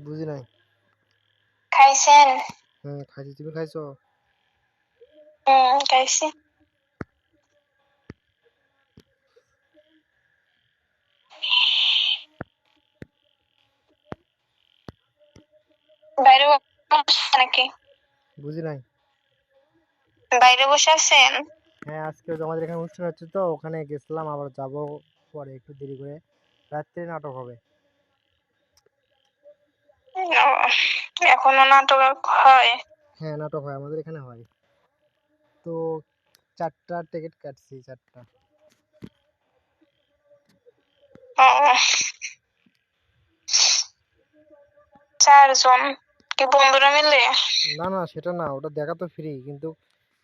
বুঝি নাই। খাইছেন? খাইছি, তুমি খাইছো? খাইছি। বাইরে বসে নাকি? বুঝি নাই। বাইরে বসে আছেন? হ্যাঁ, আজকে আমাদের এখানে অনুষ্ঠান হচ্ছে তো ওখানে গেছিলাম, আবার যাব পরে একটু দেরি করে। রাত্রে নাটক হবে। এখনো নাটক হয়? হ্যাঁ, নাটক হয়, আমাদের এখানে হয়। তো 4টা টিকিট কাটছি, 4টা। চারজন কি বন্ধুরা মিলে? না না, সেটা না, ওটা দেখা তো ফ্রি, কিন্তু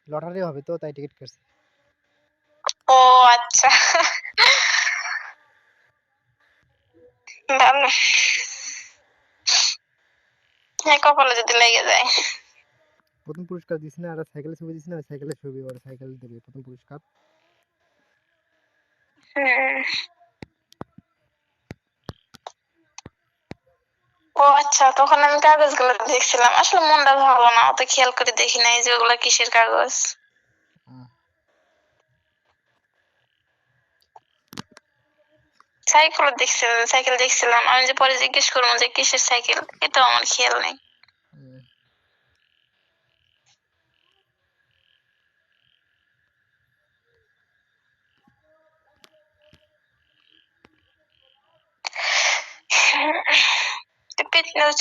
লটারি হবে তো তাই টিকিট কাটছি। ও আচ্ছা, ভালো। কপালে যদি লেগে যায়। প্রথম পুরস্কার দিছি না, একটা সাইকেলের ছবি দিছি না, ওই সাইকেলের ছবি, ওর সাইকেল দেবে প্রথম পুরস্কার। ও আচ্ছা, তখন আমি কাগজগুলো দেখছিলাম, আসলে মনটা ভালো না, অত খেয়াল করে দেখি নাই যে ওগুলা কিসের কাগজ। সাইকেল দেখছিলাম, আমি যে পরে জিজ্ঞেস করবো যে কিসের সাইকেল, এটা আমার খেয়াল নেই।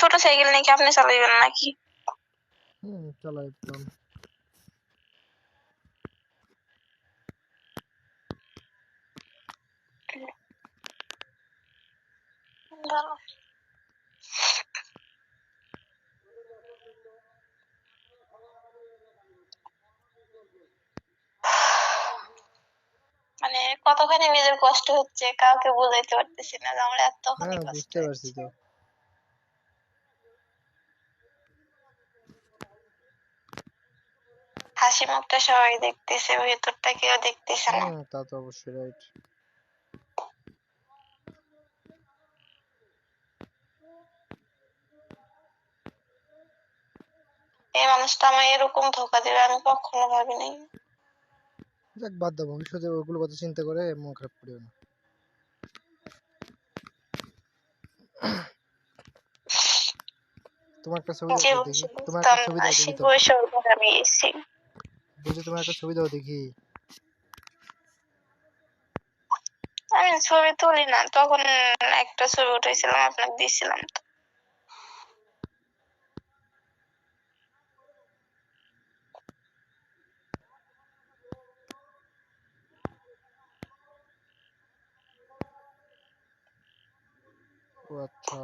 ছোট সাইকেল নাকি আপনি চালাইবেন নাকি? চালাইতাম। ভালো। মানে কতখানি নিজের কষ্ট হচ্ছে কাউকে বোঝাইতে পারতেছি না যে আমার এতখানি কষ্ট বুঝতে পারছি হচ্ছে। তো। হাসি মুখটা সবাই দেখতেছে, ভেতরটা কেউ দেখতেছে না। তা তো অবশ্যই রাইট। এই মানুষটা আমায় এরকম ধোকা দিবে আমি কখনো ভাবিনি। যাক, বাদ দাও, ভবিষ্যতে ওগুলো কথা চিন্তা করে মন খারাপ করিও না। তোমার একটা ছবি দাও দেখি, তোমার একটা ছবি দাও দেখি তো। আমি এসেছি। বলছি তোমার একটা ছবি দাও দেখি। আমি ছবি তুলি না, তখন একটা ছবি উঠেছিলাম আপনাকে দিয়েছিলাম তো। ও আচ্ছা।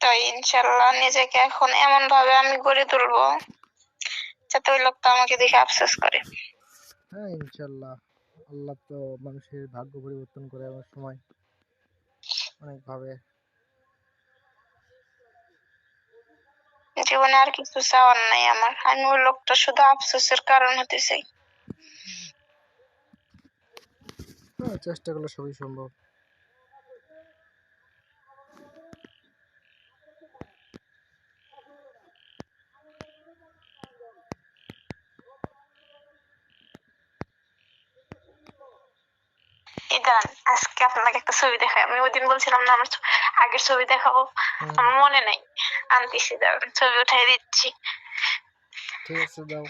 তো ইনশাল্লাহ নিজেকে এখন এমন ভাবে আমি গড়ে তুলবো যাতে ওই লোকটা আমাকে দেখে আফসোস করে। হ্যাঁ, ইনশাল্লাহ। আল্লাহ তো মানুষের ভাগ্য পরিবর্তন করে আমার সময় অনেক ভাবে। জীবনে আর কিছু চাওয়ার নাই আমার, আমি ওই লোকটা শুধু আফসোসের কারণ হতে চাই। চেষ্টা করলে সবই সম্ভব। আজকে আপনাকে একটা ছবি দেখাই, আমি ওই দিন বলছিলাম না আমার আগের ছবি দেখাবো, আমার মনে নাই, আনতেছি, দাঁড়ান ছবি উঠাই দিচ্ছি। ঠিক আছে, দাও।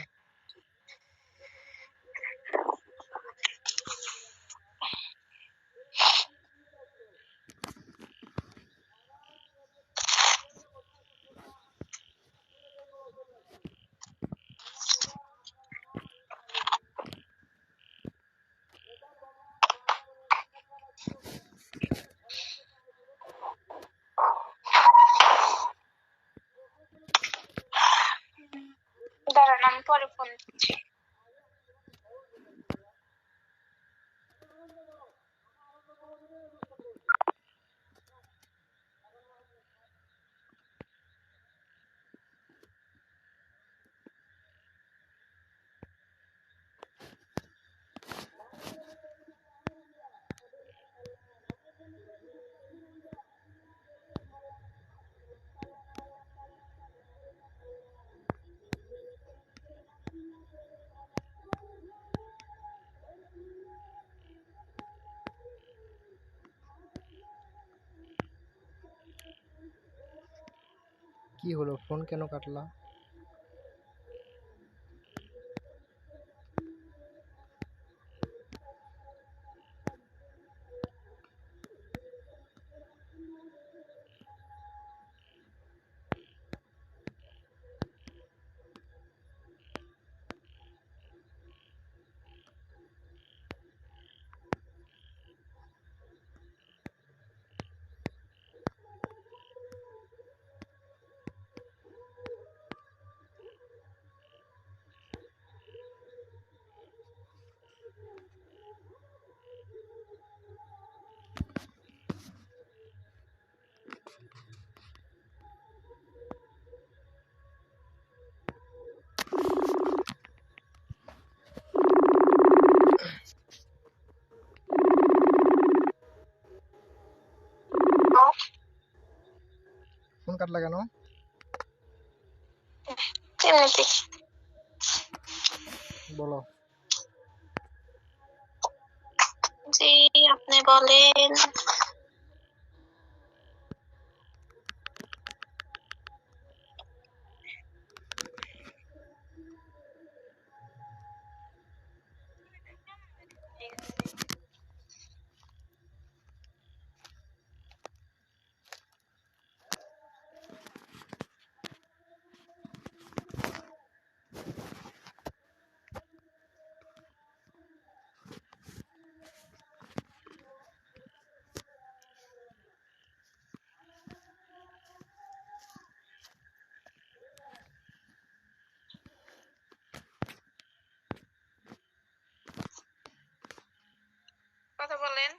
কি হলো, ফোন কেন কাটলা? ফোন কাটলা কেন? এমনিতেই। বলো। জি, আপনি বলেন। কথা বলেন।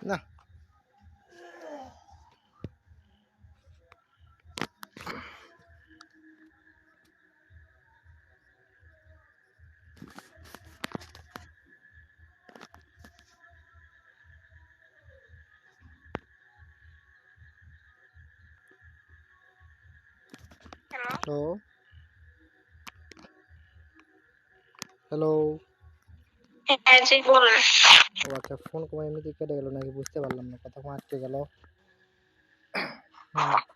না। হ্যালো। হ্যালো। হ্যালো। হ্যাঁ জি বলেন। ও আচ্ছা, ফোন তোমার এমনিতেই কেটে গেল নাকি বুঝতে পারলাম না, কথা তোমার আটকে গেল।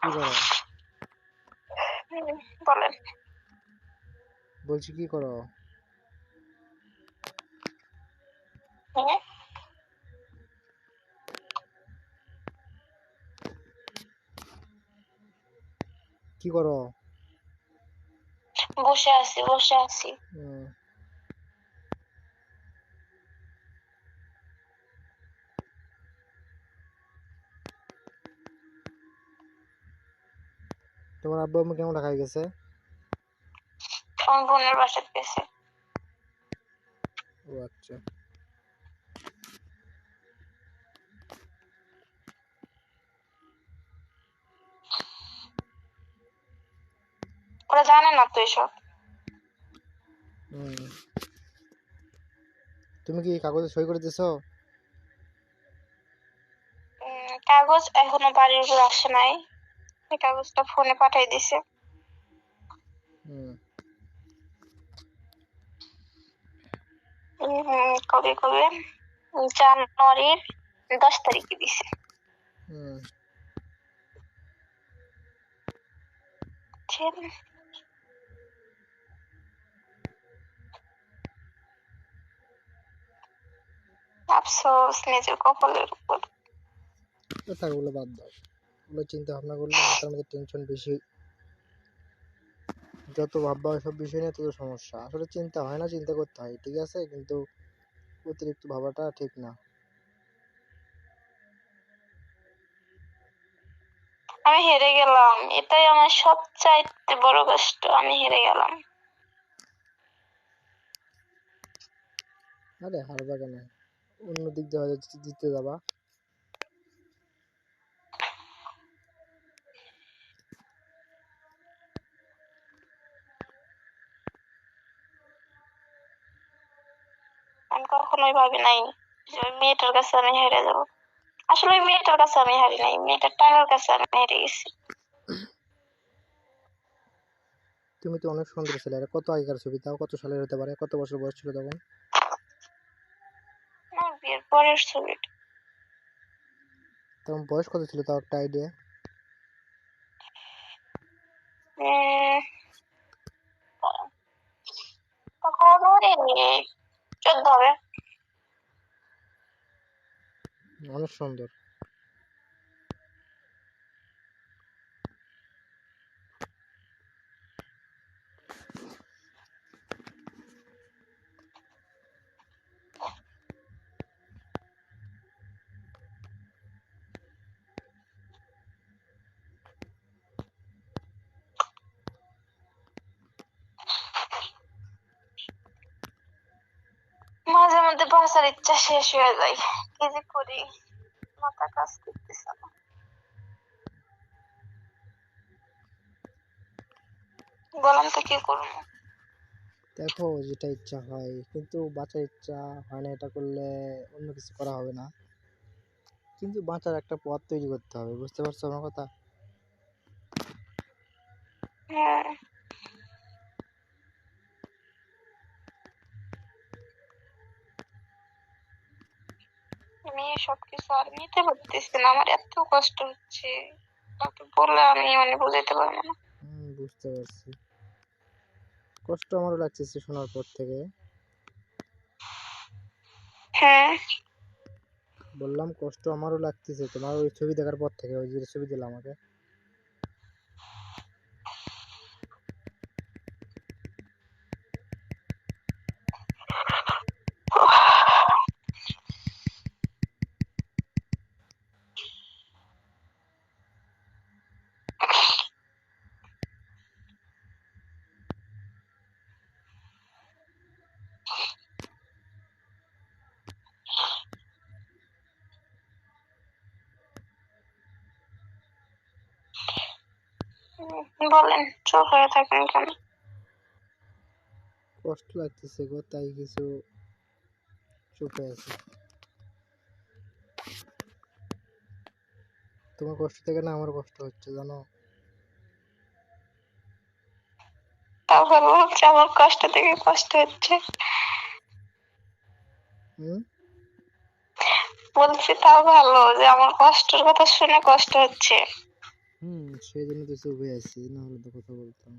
কি করো? বলেন। বলছি কি করো? হ্যাঁ, কি করো? বসে আছি বসে আছি। হুম, তোমার আব্বু আম্মু কেমন ঢাকায় গেছে? আমার বোনের বাসাতে গেছে। ও আচ্ছা। ওরা জানে না তো এসব। হুম, তুমি কি কাগজে সই করে দিছো? কাগজ এখনো বাড়ির উপর আসে নাই, এই কাগজটা ফোনে পাঠাই দিছে। কবে কবে জানুয়ারির 10 তারিখে দিছে। আফসোস নিজের কপালের উপর। কথাগুলো বাদ দাও, ওগুলো চিন্তা ভাবনা করলে মাথার মধ্যে টেনশন বেশি, যত ভাববা সব বিষয় নিয়ে তত সমস্যা। আসলে চিন্তা হয় না, চিন্তা করতে হয় ঠিক আছে, কিন্তু অতিরিক্ত ভাবাটা ঠিক না। আমি হেরে গেলাম, এটাই আমার সবচাইতে বড় কষ্ট, আমি হেরে গেলাম। আরে হারবা কেন, অন্য দিক দিয়ে হয়তো জিততে যাবা। আমি কখনোই ভাবি নাই যে ওই মেয়েটার কাছে আমি হেরে যাবো। আসলে ওই মেয়েটার কাছে আমি হারি নাই, মেয়েটার টাকার কাছে আমি হেরে গেছি। তুমি তো অনেক সুন্দর ছিলে, এটা কত আগেকার ছবি, তাও কত সালের হতে পারে, কত বছর বয়স ছিল তখন? আমার বিয়ের পরের ছবিটা। তখন বয়স কত ছিল তাও একটা আইডিয়া? তখন ওই 14 হবে। অনেক সুন্দর। মাঝে মধ্যে বাঁচার ইচ্ছা শেষ হয়ে যায়, কি যে করি, মাথা কাজ করতেছে না। বলেন তো কি করবো? দেখো যেটা ইচ্ছা হয়, কিন্তু বাঁচার ইচ্ছা হয় না, এটা করলে অন্য কিছু করা হবে না, কিন্তু বাঁচার একটা পথ তৈরি করতে হবে, বুঝতে পারছো আমার কথা? হ্যাঁ, আমি সবকিছু আর নিতে পারতেছি না, আমার এত কষ্ট হচ্ছে, তাকে বলে আমি বুঝাইতে পারবো না। বুঝতে পারছি, কষ্ট আমারও লাগতেছে শোনার পর থেকে। হ্যাঁ, বললাম কষ্ট আমারও লাগতেছে তোমার ওই ছবি দেখার পর থেকে, ওই যে ছবি দিলাম আমাকে। বলেন, চুপ হয়ে থাকেন কেন? কষ্ট লাগতেছে গো, তাই কিছু চুপ হয়ে আছে। তোমার কষ্ট থেকে না আমার কষ্ট হচ্ছে জানো। তাও ভালো হচ্ছে, আমার কষ্ট থেকে কষ্ট হচ্ছে। বলছি তাও ভালো যে আমার কষ্টের কথা শুনে কষ্ট হচ্ছে। সেই জন্য তো চুপ হয়ে আছি, না হলে তো কথা বলতাম।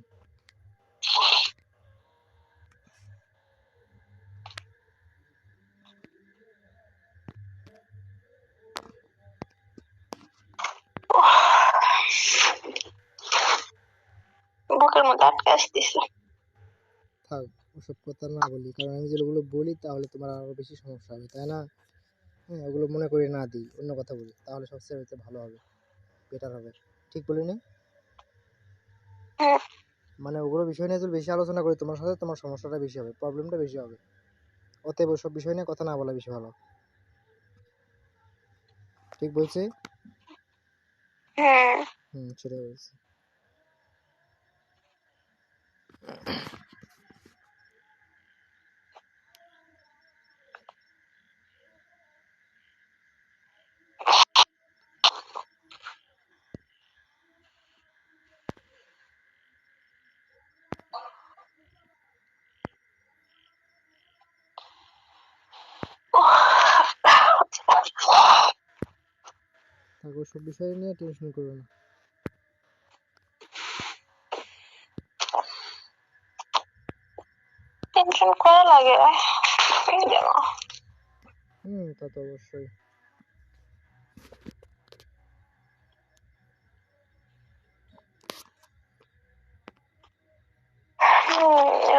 বুকের মধ্যে আটকে আসতেছে। থাক, ওসব কথা না বলি, কারণ আমি যেগুলো বলি তাহলে তোমার আরো বেশি সমস্যা হবে, তাই না? হ্যাঁ, ওগুলো মনে করে না দিই, অন্য কথা বলি, তাহলে সবচেয়ে হয়তো ভালো হবে, বেটার হবে। ঠিক বলিনি? মানে ওগুলো বিষয় নিয়ে যদি বেশি আলোচনা করি তোমার সাথে, তোমার সমস্যাটা বেশি হবে, প্রবলেমটা বেশি হবে। অতএব ওসব বিষয় নিয়ে কথা না বলা বেশি ভালো। ঠিক বলছি? হ্যাঁ, সেটাই বলছি। থাক, ওসব বিষয় নিয়ে টেনশন করো না। টেনশন করা লাগে, এই যেন। তা তো অবশ্যই।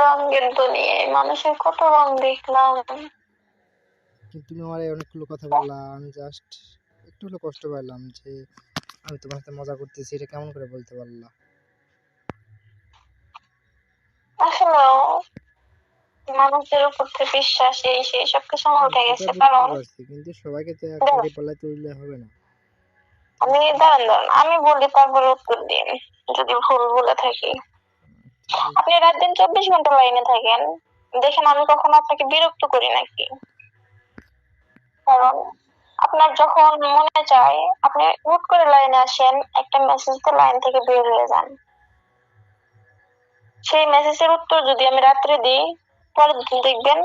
রঙের দুনিয়ায় মানুষের কত রং দেখলাম। কিন্তু তুমি আমার অনেকগুলো কথা বললা, আমি জাস্ট একটু হলে কষ্ট পেলাম যে আমি তোমার সাথে মজা করতেছি, এটা কেমন করে বলতে পারলা? আসলে মানুষের উপর থেকে বিশ্বাস সেই সবকিছু আমার উঠে সেটা গেছে, বুঝতে কারণ পারছি, কিন্তু সবাইকে তো দেখ, একবারে পাল্লায় তুললে হবে না। দাঁড়ান আমি বলি তারপরে উত্তর দিন যদি ভুল বলে থাকি। ঠিক আছে। আপনি রাত দিন 24 ঘন্টা লাইনে থাকেন, দেখেন আমি কখনো আপনাকে বিরক্ত করি নাকি? কারণ আপনার যখন মনে চায় আপনি হুট করে লাইনে আসেন, একটা মেসেজ দিয়ে লাইন থেকে বের হয়ে যান। সেই মেসেজের উত্তর যদি আমি রাত্রে দিই, পরের দিন দেখবেন,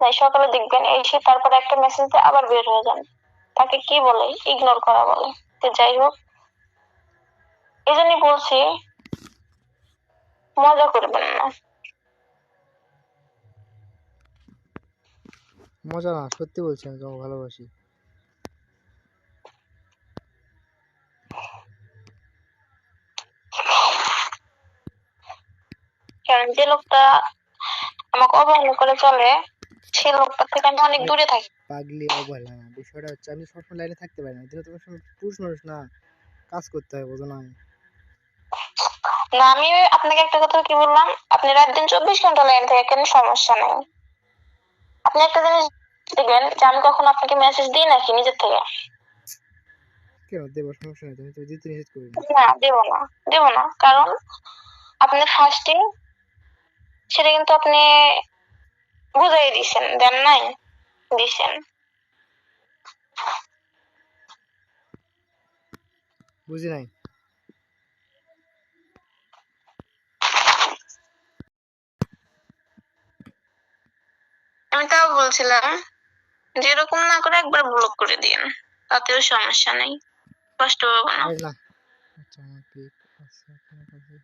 তাই সকালে দেখবেন এসে তারপর একটা মেসেজ দিয়ে আবার বের হয়ে যান। তাকে কি বলে? ইগনোর করা বলে। তো যাই হোক, এই জন্যই বলছি মজা করবেন না। মজা না, সত্যি বলছি, আমি তোমাকে ভালোবাসি। কারণ যে লোকটা আমাকে অবহেলা করে চলে, সেই লোকটা থেকে আমি অনেক দূরে থাকি। পাগলি অবহেলা না, বিষয়টা হচ্ছে আমি সবসময় লাইনে থাকতে পারি না, কিন্তু তোমার সময় পুরুষ মানুষ না, কাজ করতে হয়, বোঝো না? না, আমি আপনাকে একটা কথা কি বললাম, আপনি রাত দিন 24 ঘন্টা লাইন থেকে কেন, সমস্যা নেই। আপনি একটা জিনিস দেখবেন যে আমি কখনো আপনাকে মেসেজ দিই নাকি নিজের থেকে? কেন দেবো, সমস্যা নেই, তুমি তো দিতে নিষেধ করি না। না, দেব না, কারণ আপনি ফার্স্টিং, সেটা কিন্তু আপনি বুঝাই দিছেন, দেন নাই? দিছেন। বুঝি নাই। আমি তাও বলছিলাম যে এরকম না করে একবার ব্লক করে দিন, তাতেও সমস্যা নেই, কষ্ট পাবো না। আরে না, আচ্ছা আমার পিক আছে আপনার কাছে।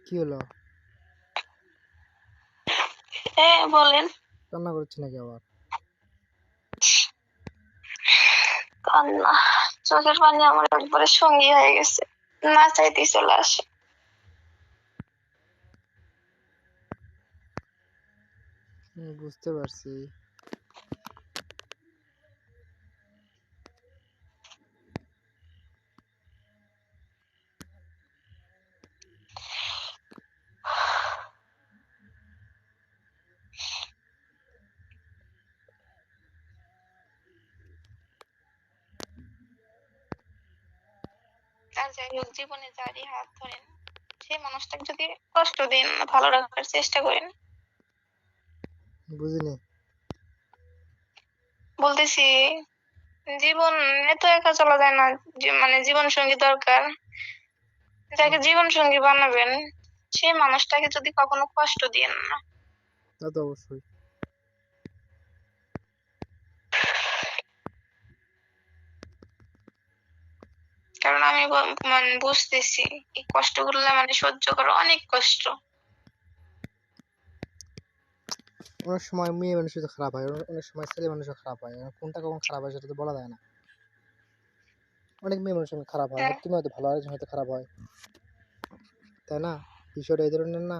কি হলো? হ্যাঁ বলেন। কান্না করছি নাকি আবার? কান্না, চোখের পানি আমার একবারে সঙ্গী হয়ে গেছে, না চাইতেই চলে আসে। বুঝতে পারছি। আর যাই হোক, জীবনে যারই হাত ধরেন সেই মানুষটাকে যদি কষ্ট দিন, ভালো রাখার চেষ্টা করেন। বুঝিনি। বলতেছি জীবন এত একা চলা যায় না, মানে জীবন সঙ্গী দরকার। যাকে জীবন সঙ্গী বানাবেন সেই মানুষটাকে যদি কখনো কষ্ট দিয়েন না। তা তো অবশ্যই। কারণ আমি মানে বুঝতেছি এই কষ্টগুলো মানে সহ্য করা অনেক কষ্ট। অনেক সময় মেয়ে মানুষ তো খারাপ হয়, অনেক সময় ছেলে মানুষও খারাপ হয়, কোনটা কখন খারাপ হয় সেটা তো বলা যায় না। অনেক মেয়ে মানুষ খারাপ হয়, হ্যাঁ, তুমি হয়তো ভালো, আরেকজন হয়তো খারাপ হয়, তাই না? বিষয়টা এই ধরনের না।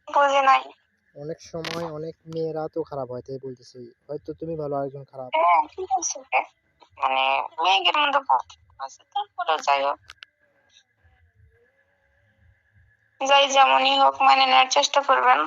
বুঝি নাই। অনেক সময় অনেক মেয়েরা তো খারাপ হয়, তাই বলতেছি। হয়তো তুমি ভালো, আরেকজন খারাপ। হ্যাঁ ঠিক আছে, মানে মেয়েদের মধ্যে পার্থক্য আছে, তারপরে যাই হোক, যাই যেমনই হোক মানে নেওয়ার চেষ্টা করবেন।